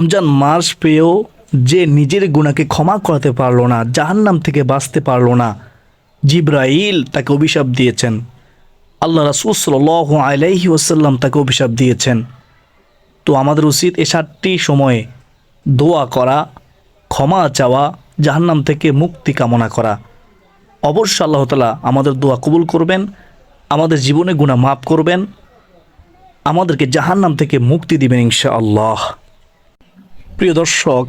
রমজান মাস পেয়েও যে নিজের গুনাহকে ক্ষমা করতে পারলো না, জাহান্নাম থেকে বাঁচতে পারলো না, জিব্রাইল তাকে অভিশাপ দিয়েছেন। আল্লাহ রাসূল সাল্লাল্লাহু আলাইহি ওয়াসাল্লাম তাকে অভিশাপ দিয়েছেন। তো আমাদের উচিত এ 7টি সময়ে দোয়া করা, ক্ষমা চাওয়া, জাহান্নাম থেকে মুক্তি কামনা করা। অবশ্যই আল্লাহ তাআলা আমাদের দোয়া কবুল করবেন, আমাদের জীবনে গুনাহ মাফ করবেন, আমাদেরকে জাহান্নাম থেকে মুক্তি দিবেন ইনশাআল্লাহ। প্রিয় দর্শক,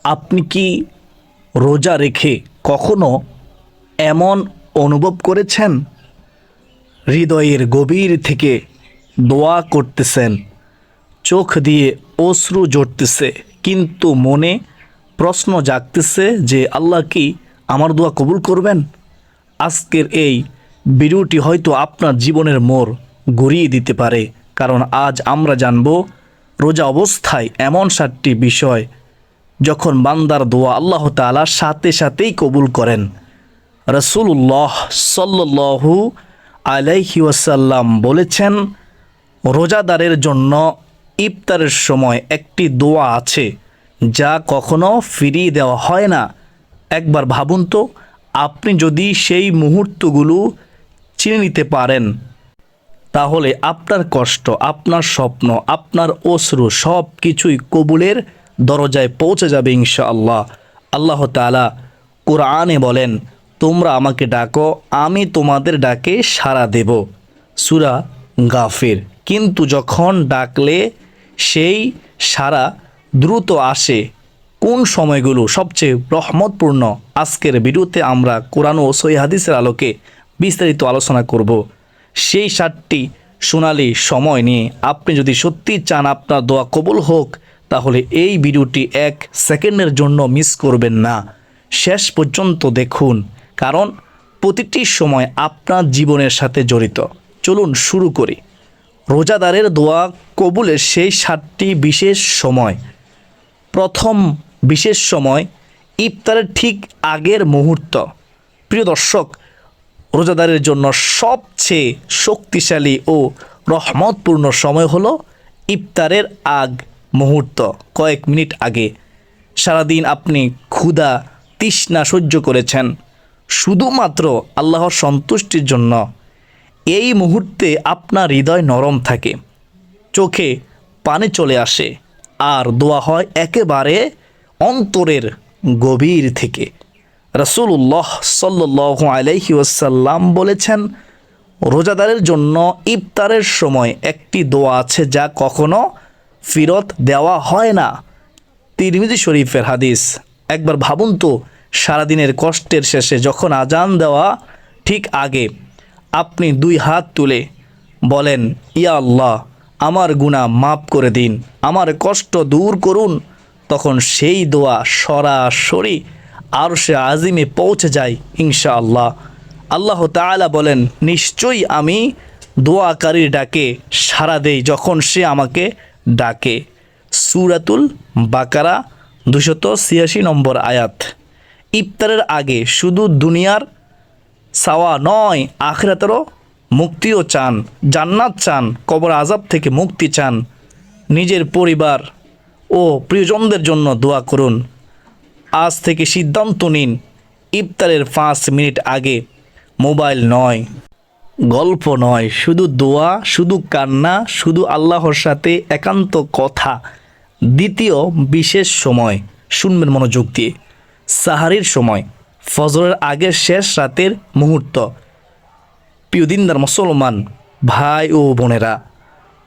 আপনি কি রোজা রেখে কখনো এমন অনুভব করেছেন হৃদয়ের গভীর থেকে দোয়া করতেছেন, চোখ দিয়ে অশ্রু ঝরতেছে, কিন্তু মনে প্রশ্ন জাগতেছে যে আল্লাহ কি আমার দোয়া কবুল করবেন? আজকের এই ভিডিওটি হয়তো আপনার জীবনের মোড় ঘুরিয়ে দিতে পারে, কারণ আজ আমরা জানব রোজা অবস্থায় এমন 7টি বিষয় যখন বান্দার দোয়া আল্লাহ তাআলা সাথে সাথেই কবুল করেন। রাসূলুল্লাহ সাল্লাল্লাহু আলাইহি ওয়াসাল্লাম বলেছেন, রোজাদারের জন্য ইফতারের সময় একটি দোয়া আছে যা কখনো ফিরিয়ে দেওয়া হয় না। একবার ভাবুন তো, আপনি যদি সেই মুহূর্তগুলো চিনে নিতে পারেন, তাহলে আপনার কষ্ট, আপনার স্বপ্ন, আপনার অশ্রু সব কিছুই কবুলের দরজায় পৌঁছে যাবে ইনশাআল্লাহ। আল্লাহ তাআলা কোরআনে বলেন, তোমরা আমাকে ডাকো, আমি তোমাদের ডাকে সাড়া দেব। সূরা গাফির। কিন্তু যখন ডাকলে সেই সাড়া দ্রুত আসে, কোন সময়গুলো সবচেয়ে রহমতপূর্ণ? আজকের ভিডিওতে আমরা কোরআন ও সহিহ হাদিসের আলোকে বিস্তারিত আলোচনা করব। সেই 7টি সোনালি সময় নিয়ে আপনি যদি সত্যি চান আপনার দোয়া কবুল হোক, তাহলে এই ভিডিওটি 1 সেকেন্ডের জন্য মিস করবেন না, শেষ পর্যন্ত দেখুন, কারণ প্রতিটি সময় আপনার জীবনের সাথে জড়িত। চলুন শুরু করি। রোজাদারের দোয়া কবুলের সেই 7টি বিশেষ সময়। প্রথম বিশেষ সময় ইফতারের ঠিক আগের মুহূর্ত। প্রিয় দর্শক, রোজাদারের জন্য সবচেয়ে শক্তিশালী ও রহমতপূর্ণ সময় হলো ইফতারের আগ মুহূর্ত, কয়েক মিনিট আগে। সারাদিন আপনি ক্ষুধা তৃষ্ণা সহ্য করেছেন শুধুমাত্র আল্লাহর সন্তুষ্টির জন্য। এই মুহূর্তে আপনার হৃদয় নরম থাকে, চোখে পানি চলে আসে, আর দোয়া হয় একেবারে অন্তরের গভীর থেকে। রাসূলুল্লাহ সাল্লাল্লাহু আলাইহি ওয়াসাল্লাম বলেছেন, রোজাদারের জন্য ইফতারের সময় একটি দোয়া আছে যা কখনো ফেরত দেওয়া হয় না। তিরমিজি শরীফের হাদিস। একবার ভাবুন তো, সারাদিনের কষ্টের শেষে যখন আজান দেওয়া ঠিক আগে আপনি 2 হাত তুলে বলেন, ইয়া আল্লাহ, আমার গুনাহ মাফ করে দিন, আমার কষ্ট দূর করুন, তখন সেই দোয়া সরাসরি আরশে আজিমে পৌঁছে যায় ইনশাআল্লাহ। আল্লাহ তাআলা বলেন, নিশ্চয়ই আমি দোয়াকারীর ডাকে সাড়া দেই যখন সে আমাকে ডাকে। সূরাতুল বাকারা 286 নম্বর আয়াত। ইফতারের আগে শুধু দুনিয়ার চাওয়া নয়, আখিরাতেরও মুক্তিও চান, জান্নাত চান, কবর আযাব থেকে মুক্তি চান, নিজের পরিবার ও প্রিয়জনদের জন্য দোয়া করুন। আজ থেকে সিদ্ধান্ত নিন, ইফতারের 5 মিনিট আগে মোবাইল নয়, গল্প নয়, শুধু দোয়া, শুধু কান্না, শুধু আল্লাহর সাথে একান্ত কথা। দ্বিতীয় বিশেষ সময়, শুনবেন মনোযোগ দিয়ে, সাহারির সময়, ফজরের আগের শেষ রাতের মুহূর্ত। প্রিয় দিনদার মুসলমান ভাই ও বোনেরা,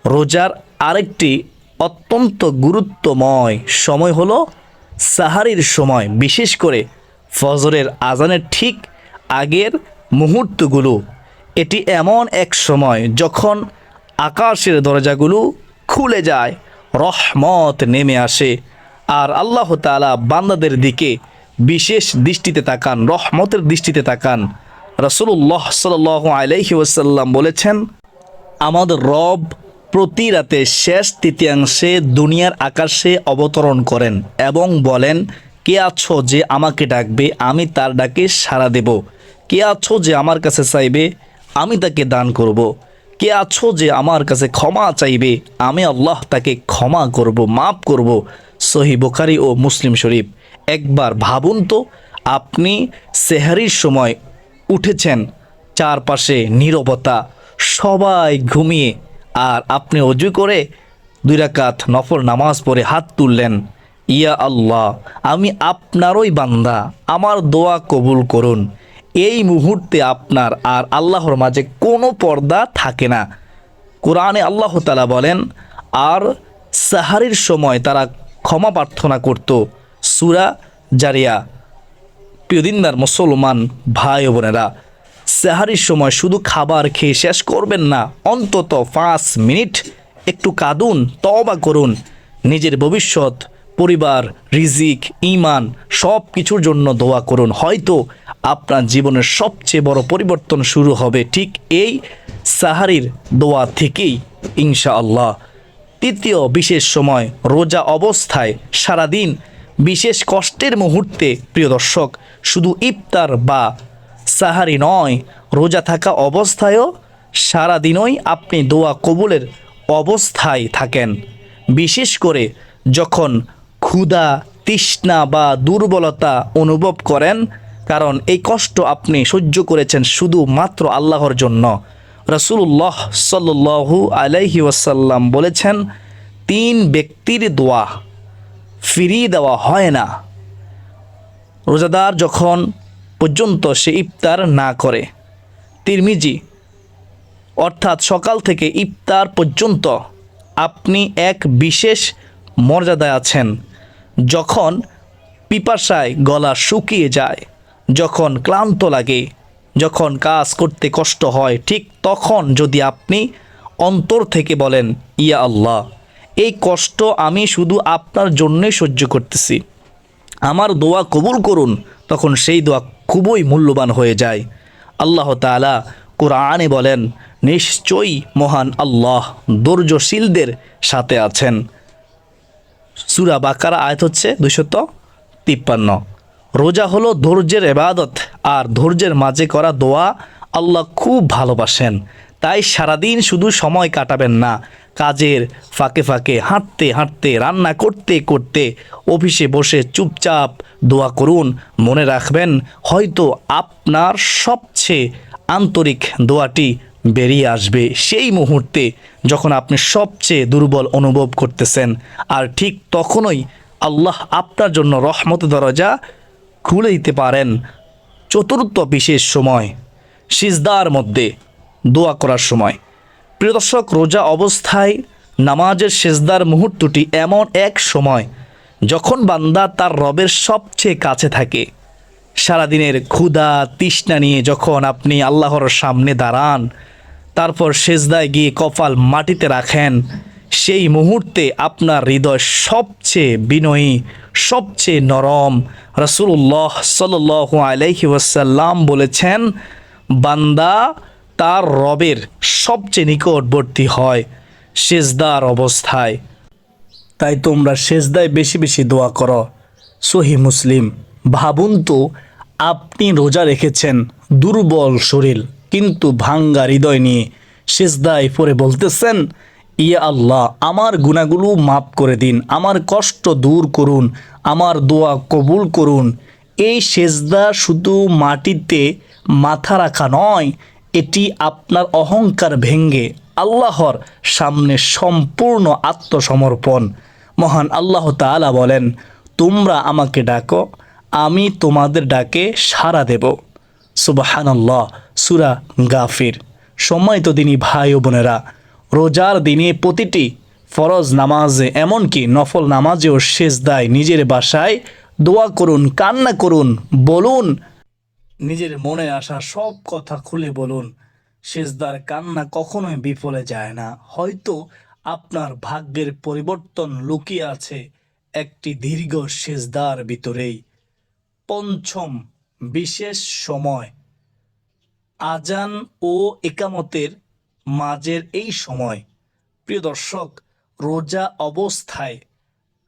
রোজার আরেকটি অত্যন্ত গুরুত্বময় সময় হলো সাহারির সময়, বিশেষ করে ফজরের আজানের ঠিক আগের মুহূর্তগুলো। এটি এমন এক সময় যখন আকাশের দরজাগুলো খুলে যায়, রহমত নেমে আসে, আর আল্লাহ তাআলা বান্দাদের দিকে বিশেষ দৃষ্টিতে তাকান, রহমতের দৃষ্টিতে তাকান। রাসূলুল্লাহ সাল্লাল্লাহু আলাইহি ওয়াসাল্লাম বলেছেন, আমাদের রব প্রতি রাতে শেষ তৃতীয়াংশে দুনিয়ার আকাশে অবতরণ করেন এবং বলেন, কে আছো যে আমাকে ডাকবে, আমি তার ডাকে সাড়া দেব। কে আছো যে আমার কাছে চাইবে, আমি তাকে দান করব। কে আছো যে আমার কাছে ক্ষমা চাইবে, আমি আল্লাহ তাকে ক্ষমা করব, মাফ করব। সহি বুখারী ও মুসলিম শরীফ। একবার ভাবুন তো, আপনি সেহরির সময় উঠেছেন, চারপাশে নীরবতা, সবাই ঘুমিয়ে, আর আপনি অজু করে 2 রাকাত নফল নামাজ পড়ে হাত তুললেন, ইয়া আল্লাহ, আমি আপনারই বান্দা, আমার দোয়া কবুল করুন। এই মুহূর্তে আপনার আর আল্লাহর মাঝে কোনো পর্দা থাকে না। কোরআনে আল্লাহ তাআলা বলেন, আর সাহারির সময় তারা ক্ষমা প্রার্থনা করত। সূরা জারিয়া। প্রিয় দিনদার মুসলমান ভাই ও বোনেরা, সাহারির সময় শুধু খাবার খেয়ে শেষ করবেন না, অন্তত 5 মিনিট একটু কাঁদুন, তওবা করুন। নিজের ভবিষ্যৎ, পরিবার, রিজিক, ঈমান সব কিছুর জন্য দোয়া করুন। হয়তো আপনার জীবনের সবচেয়ে বড় পরিবর্তন শুরু হবে ঠিক এই সাহারির দোয়া থেকেই, ইনশাআল্লাহ। তৃতীয় বিশেষ সময়, রোজা অবস্থায় সারাদিন বিশেষ কষ্টের মুহূর্তে। প্রিয় দর্শক, শুধু ইফতার বা সাহারি নয়, রোজা থাকা অবস্থায়ও সারাদিনই আপনি দোয়া কবুলের অবস্থায় থাকেন। বিশেষ করে যখন ক্ষুধা, তৃষ্ণা বা দুর্বলতা অনুভব করেন, কারণ এই কষ্ট আপনি সহ্য করেছেন শুধুমাত্র আল্লাহর জন্য। রাসূলুল্লাহ সাল্লাল্লাহু আলাইহি ওয়াসাল্লাম বলেছেন, 3 ব্যক্তির দোয়া ফিরিয়ে দেওয়া হয় না। রোজাদার যখন পর্যন্ত সে ইফতার না করে, তিরমিজি, অর্থাৎ সকাল থেকে ইফতার পর্যন্ত আপনি এক বিশেষ মর্যাদায় আছেন। যখন পিপাসায় গলা শুকিয়ে যায়, যখন ক্লান্ত লাগে, যখন কাজ করতে কষ্ট হয়, ঠিক তখন যদি আপনি অন্তর থেকে বলেন, ইয়া আল্লাহ, এই কষ্ট আমি শুধু আপনার জন্যই সহ্য করতেছি, আমার দোয়া কবুল করুন, তখন সেই দোয়া খুবই মূল্যবান হয়ে যায়। আল্লাহ তাআলা কোরআনে বলেন, নিশ্চয়ই মহান আল্লাহ ধৈর্যশীলদের সাথে আছেন। সূরা বাকারা আয়াত হচ্ছে 253। রোজা হলো ধৈর্যের ইবাদত, আর ধৈর্যের মাঝে করা দোয়া আল্লাহ খুব ভালোবাসেন। তাই সারাদিন শুধু সময় কাটাবেন না, কাজের ফাঁকে ফাঁকে, হাঁটতে হাঁটতে, রান্না করতে করতে, অফিসে বসে চুপচাপ দোয়া করুন। মনে রাখবেন, হয়তো আপনার সবচেয়ে আন্তরিক দোয়াটি বেরিয়ে আসবে সেই মুহূর্তে যখন আপনি সবচেয়ে দুর্বল অনুভব করতেছেন, আর ঠিক তখনই আল্লাহ আপনার জন্য রহমতের দরজা খুলে দিতে পারেন। চতুর্থ বিশেষ সময়, সিজদার মধ্যে দোয়া করার সময়। প্রিয় দর্শক, রোজা অবস্থায় নামাজের সিজদার মুহূর্তটি এমন এক সময় যখন বান্দা তার রবের সবচেয়ে কাছে থাকে। সারাদিনের ক্ষুধা, তৃষ্ণা নিয়ে যখন আপনি আল্লাহর সামনে দাঁড়ান, তারপর সিজদায় গিয়ে কপাল মাটিতে রাখেন, সেই মুহূর্তে আপনার হৃদয় সবচেয়ে বিনয়ী, সবচেয়ে নরম। রাসূলুল্লাহ সাল্লাল্লাহু আলাইহি ওয়াসাল্লাম বলেছেন, বান্দা তার রবের সবচেয়ে নিকটবর্তী হয় সিজদার অবস্থায়। তাই তোমরা সিজদায় বেশি বেশি দোয়া করো। সহি মুসলিম। ভাবুন তো, আপনি রোজা রেখেছেন, দুর্বল শরীর কিন্তু ভাঙ্গা হৃদয় নিয়ে সিজদায় পড়ে বলতেছেন, ইয়া আল্লাহ, আমার গুনাহগুলো মাফ করে দিন, আমার কষ্ট দূর করুন, আমার দোয়া কবুল করুন। এই সিজদা শুধু মাটিতে মাথা রাখা নয়, এটি আপনার অহংকার ভেঙ্গে আল্লাহর সামনে সম্পূর্ণ আত্মসমর্পণ। মহান আল্লাহ তাআলা বলেন, তোমরা আমাকে ডাকো, আমি তোমাদের ডাকে সাড়া দেব। সুবহানাল্লাহ। সূরা গাফির। সম্মানিত দিনী ভাই ও বোনেরা, রোজার দিনে প্রতিটি ফরজ নামাজে, এমনকি নফল নামাজেও সিজদায় নিজের বাসায় দোয়া করুন, কান্না করুন, বলুন, নিজের মনে আসা সব কথা খুলে বলুন। সিজদার কান্না কখনোই বিফলে যায় না। হয়তো আপনার ভাগ্যের পরিবর্তন লুকিয়ে আছে একটি দীর্ঘ সিজদার ভিতরেই। পঞ্চম বিশেষ সময়, আজান ও ইকামতের মাঝের এই সময়। প্রিয় দর্শক, রোজা অবস্থায়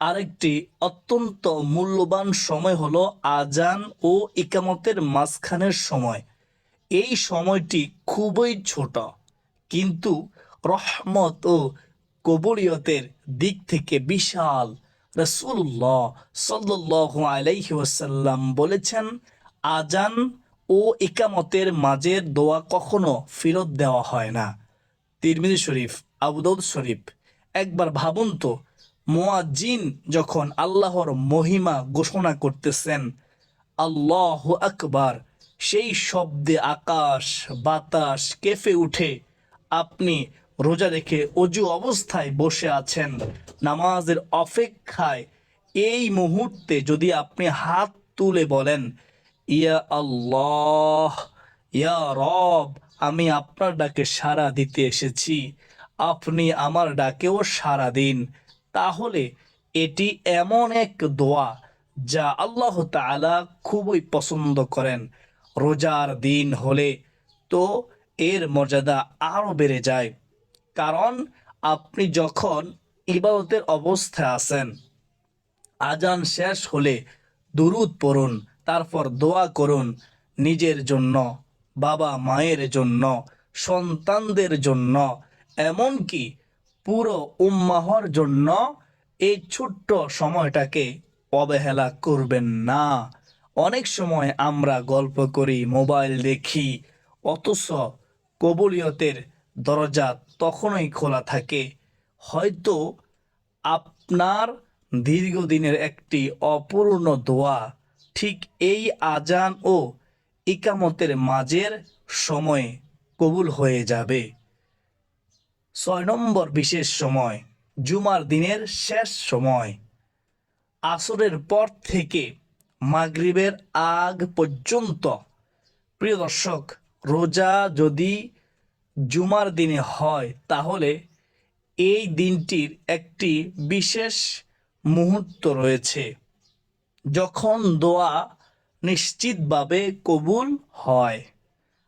আরেকটি অত্যন্ত মূল্যবান সময় হলো আজান ও ইকামতের মাঝখানের সময়। এই সময়টি খুবই ছোট, কিন্তু রহমত ও কবুলিয়তের দিক থেকে বিশাল। রাসূলুল্লাহ সাল্লাল্লাহু আলাইহি ওয়াসাল্লাম বলেছেন, আজান ও ইকামতের মাঝের দোয়া কখনো ফেরত দেওয়া হয় না। তিরমিজি শরীফ, আবু দাউদ শরীফ। একবার ভাবুন তো, মুয়াজ্জিন যখন আল্লাহর মহিমা ঘোষণা করতেছেন, আল্লাহু আকবার, সেই শব্দে আকাশ বাতাস কেঁপে উঠে। আপনি রোজা রেখে অজু অবস্থায় বসে আছেন নামাজের অপেক্ষায়, এই মুহূর্তে যদি আপনি হাত তুলে বলেন, ইয়া আল্লাহ, ইয়া রব, আমি আপনার ডাকে সাড়া দিতে এসেছি, আপনি আমার ডাকেও সাড়া দিন, তাহলে এটি এমন এক দোয়া যা আল্লাহ তাআলা খুবই পছন্দ করেন। রোজার দিন হলে তো এর মর্যাদা আরও বেড়ে যায়, কারণ আপনি যখন ইবাদতের অবস্থায় আছেন, আজান শেষ হলে দুরূদ পড়ুন, তারপর দোয়া করুন নিজের জন্য, বাবা মায়ের জন্য, সন্তানদের জন্য, এমনকি পুরো উম্মাহর জন্য। এই ছোট্ট সময়টাকে অবহেলা করবেন না। অনেক সময় আমরা গল্প করি, মোবাইল দেখি, অথচ কবুলিয়তের দরজা তখনই খোলা থাকে। হয়তো আপনার দীর্ঘদিনের একটি অপূর্ণ দোয়া ঠিক এই আজান ও ইকামতের মাঝের সময়ে কবুল হয়ে যাবে। 6 নম্বর বিশেষ সময়, জুমার দিনের শেষ সময়, আসরের পর থেকে মাগরিবের আগ পর্যন্ত। প্রিয় দর্শক, রোজা যদি জুমার দিনে হয় তাহলে এই দিনটির একটি বিশেষ মুহূর্ত রয়েছে যখন দোয়া নিশ্চিতভাবে কবুল হয়।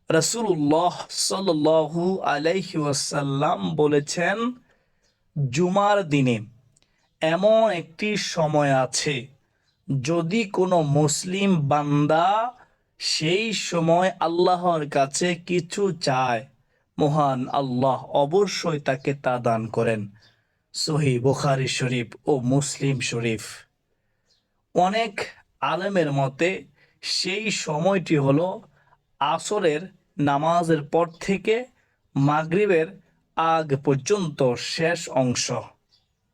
রাসূলুল্লাহ সাল্লাল্লাহু আলাইহি ওয়াসাল্লাম বলেছেন, জুমার দিনে এমন একটি সময় আছে, যদি কোনো মুসলিম বান্দা সেই সময় আল্লাহর কাছে কিছু চায়, মহান আল্লাহ অবশ্যই তাকে তা দান করেন। সহিহ বুখারী শরীফ ও মুসলিম শরীফ। অনেক আলেমের মতে সেই সময়টি হলো আসরের নামাজের পর থেকে মাগরিবের আগ পর্যন্ত শেষ অংশ।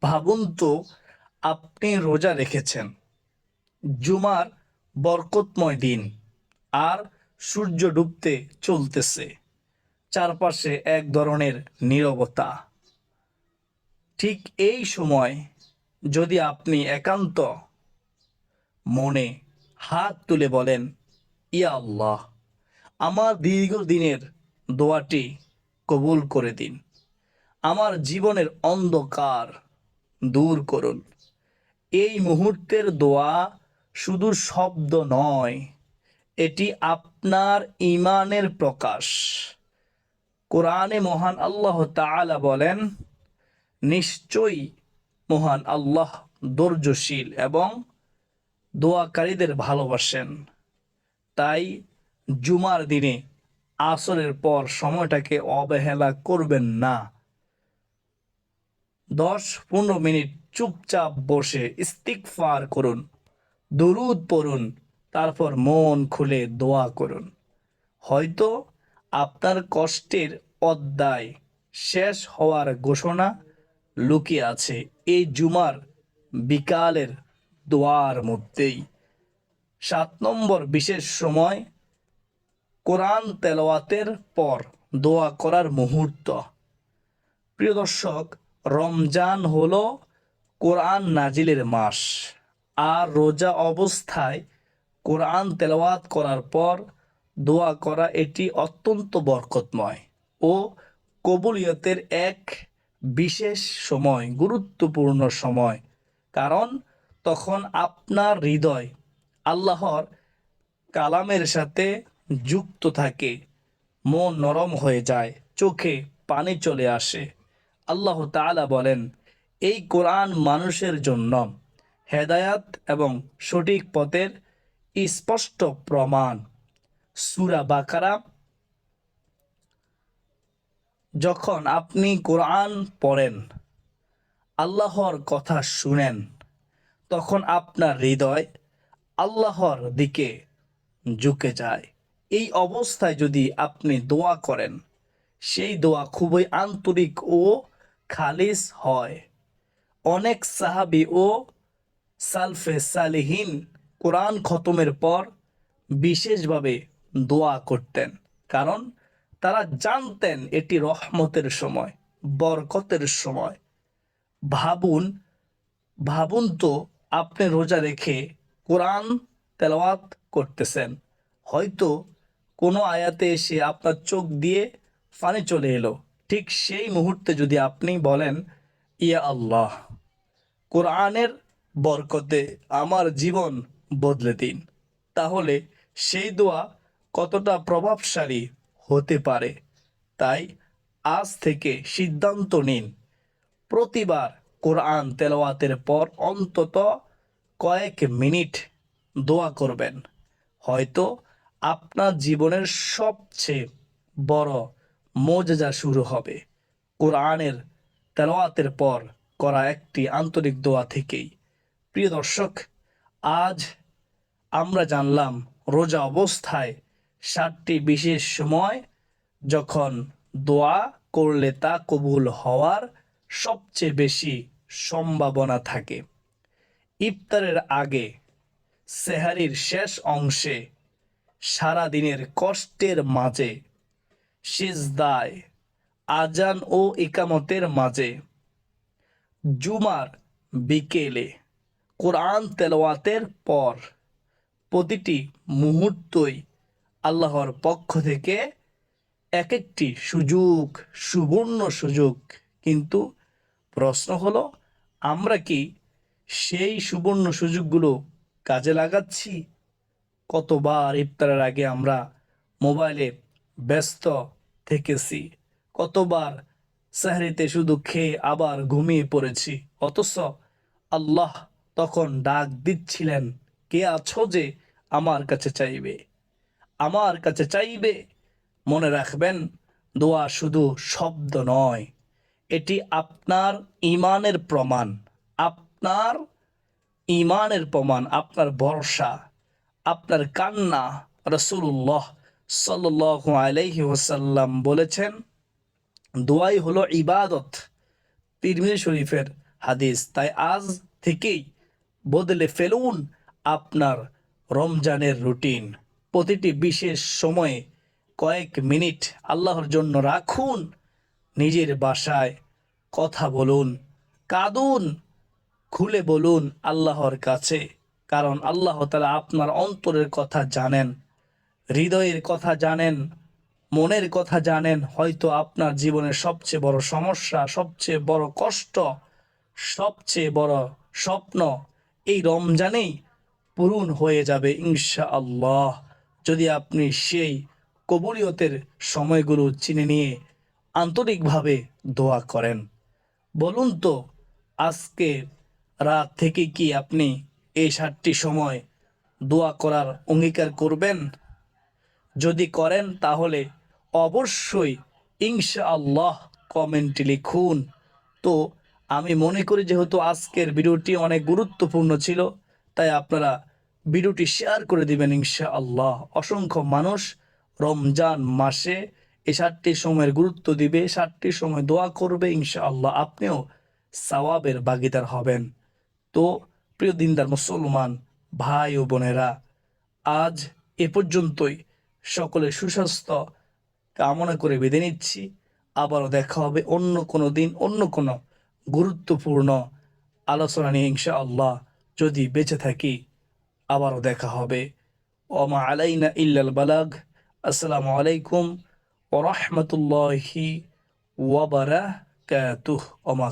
ভাবুন তো, আপনি রোজা রেখেছেন, জুমার বরকতময় দিন, আর সূর্য ডুবতে চলতেছে, চারপাশে এক ধরনের নীরবতা। ঠিক এই সময় যদি আপনি একান্ত মনে হাত তুলে বলেন, ইয়া আল্লাহ, আমার দীর্ঘদিনের দোয়াটি কবুল করে দিন, আমার জীবনের অন্ধকার দূর করুন। এই মুহূর্তের দোয়া শুধু শব্দ নয়, এটি আপনার ঈমানের প্রকাশ। কোরআনে মহান আল্লাহ তাআলা বলেন, নিশ্চয়ই মহান আল্লাহ ধৈর্যশীল এবং দোয়াকারীদের ভালোবাসেন। তাই জুমার দিনে আসরের পর সময়টাকে অবহেলা করবেন না। 10-15 মিনিট চুপচাপ বসে ইস্তিগফার করুন, দুরূদ পড়ুন, তারপর মন খুলে দোয়া করুন। হয়তো আপনার কষ্টের অধ্যায় শেষ হওয়ার ঘোষণা লুকিয়ে আছে এই জুমার বিকালের দোয়ার মধ্যেই। 7 নম্বর বিশেষ সময়, কোরআন তেলাওয়াতের পর দোয়া করার মুহূর্ত। প্রিয় দর্শক, রমজান হলো কোরআন নাজিলের মাস, আর রোজা অবস্থায় কোরআন তেলাওয়াত করার পর দোয়া করা এটি অত্যন্ত বরকতময় ও কবুলিয়তের এক বিশেষ সময়, গুরুত্বপূর্ণ সময়। কারণ তখন আপনার হৃদয় আল্লাহর কালামের সাথে যুক্ত থাকে, মন নরম হয়ে যায়, চোখে পানি চলে আসে। আল্লাহ তাআলা বলেন, এই কোরআন মানুষের জন্য হেদায়াত এবং সঠিক পথের স্পষ্ট প্রমাণ। সূরা বাকারা যখন আপনি কোরআন পড়েন, আল্লাহর কথা শুনেন, তখন আপনার হৃদয় আল্লাহর দিকে ঝুঁকে যায়। এই অবস্থায় যদি আপনি দোয়া করেন, সেই দোয়া খুবই আন্তরিক ও খালিস হয়। অনেক সাহাবী ও সালফে সালেহিন কোরআন খতমের পর বিশেষভাবে দোয়া করতেন, কারণ তারা জানতেন এটি রহমতের সময়, বরকতের সময়। ভাবুন ভাবুন তো, আপনি রোজা রেখে কোরআন তেলাওয়াত করতেছেন, হয়তো কোনো আয়াতে এসে আপনার চোখ দিয়ে পানি চলে এলো। ঠিক সেই মুহূর্তে যদি আপনি বলেন, ইয়া আল্লাহ, কোরআনের বরকতে আমার জীবন বদলে দিন, তাহলে সেই দোয়া কতটা প্রভাবশালী হতে পারে। তাই আজ থেকে সিদ্ধান্ত নিন, প্রতিবার কোরআন তেলাওয়াতের পর অন্তত কয়েক মিনিট দোয়া করবেন। হয়তো আপনার জীবনের সবচেয়ে বড় মোজেজা শুরু হবে কোরআনের তেলাওয়াতের পর করা একটি আন্তরিক দোয়া থেকেই। প্রিয় দর্শক, আজ আমরা জানলাম রোজা অবস্থায় 7টি বিশেষ সময় যখন দোয়া করলে তা কবুল হওয়ার সবচেয়ে বেশি সম্ভাবনা থাকে। ইফতারের আগে, সেহারির শেষ অংশে, সারা দিনের কষ্টের মাঝে, সিজদায়, আজান ও ইকামতের মাঝে, জুমার বিকেলে, কোরআন তেলাওয়াতের পর, প্রতিটি মুহূর্তই আল্লাহর পক্ষ থেকে এক একটি সুযোগ, সুবর্ণ সুযোগ। কিন্তু প্রশ্ন হলো, আমরা কি সেই সুবর্ণ সুযোগগুলো কাজে লাগাচ্ছি? কতবার ইফতারের আগে আমরা মোবাইলে ব্যস্ত থেকেছি, কতবার সেহরিতে শুধু খেয়ে আবার ঘুমিয়ে পড়েছি, অথচ আল্লাহ তখন ডাক দিচ্ছিলেন, কে আছো যে আমার কাছে চাইবে, আমার কাছে চাইবে। মনে রাখবেন, দোয়া শুধু শব্দ নয়, এটি আপনার ইমানের প্রমাণ, আপনার ইমানের প্রমাণ, আপনার ভরসা, আপনার কান্না। রাসূলুল্লাহ সাল্লাল্লাহু আলাইহি ওয়াসাল্লাম বলেছেন, দোয়াই হলো ইবাদত। তিরমিজি শরীফের হাদিস। তাই আজ থেকেই বদলে ফেলুন আপনার রমজানের রুটিন। প্রতিটি বিশেষ সময়ে কয়েক মিনিট আল্লাহর জন্য রাখুন। নিজের বাসায় কথা বলুন, কাঁদুন, খুলে বলুন আল্লাহর কাছে, কারণ আল্লাহ তাআলা আপনার অন্তরের কথা জানেন, হৃদয়ের কথা জানেন, মনের কথা জানেন। হয়তো আপনার জীবনের সবচেয়ে বড় সমস্যা, সবচেয়ে বড় কষ্ট, সবচেয়ে বড় স্বপ্ন এই রমজানেই পূরণ হয়ে যাবে ইনশাআল্লাহ, যদি আপনি সেই কবুলিয়তের সময়গুলো চিনে নিয়ে আন্তরিকভাবে দোয়া করেন। বলুন তো, আজকে রাত থেকে কি আপনি এই 7টি সময় দোয়া করার অঙ্গীকার করবেন? যদি করেন তাহলে অবশ্যই ইনশাআল্লাহ কমেন্টে লিখুন। তো আমি মনে করি যেহেতু আজকের ভিডিওটি অনেক গুরুত্বপূর্ণ ছিল, তাই আপনারা ভিডিওটি শেয়ার করে দিবেন ইনশাআল্লাহ। অসংখ্য মানুষ রমজান মাসে এই 7টি সময়ের গুরুত্ব দিবে, 7টি সময় দোয়া করবে, ইনশাআল্লাহ আপনিও সওয়াবের ভাগীদার হবেন। তো প্রিয় দিনদার মুসলমান ভাই ও বোনেরা, আজ এ পর্যন্তই। সকলের সুস্বাস্থ্য কামনা করে বিদায় নিচ্ছি। আবারও দেখা হবে অন্য কোনো দিন, অন্য কোনো গুরুত্বপূর্ণ আলোচনা নিয়ে ইনশাআল্লাহ। যদি বেঁচে থাকি আবারও দেখা হবে। ওমা আলাইনা ইল্লাল বালাগ। আসসালামু আলাইকুম ওয়া রাহমাতুল্লাহি ওয়া বারাকাতুহু। ওমা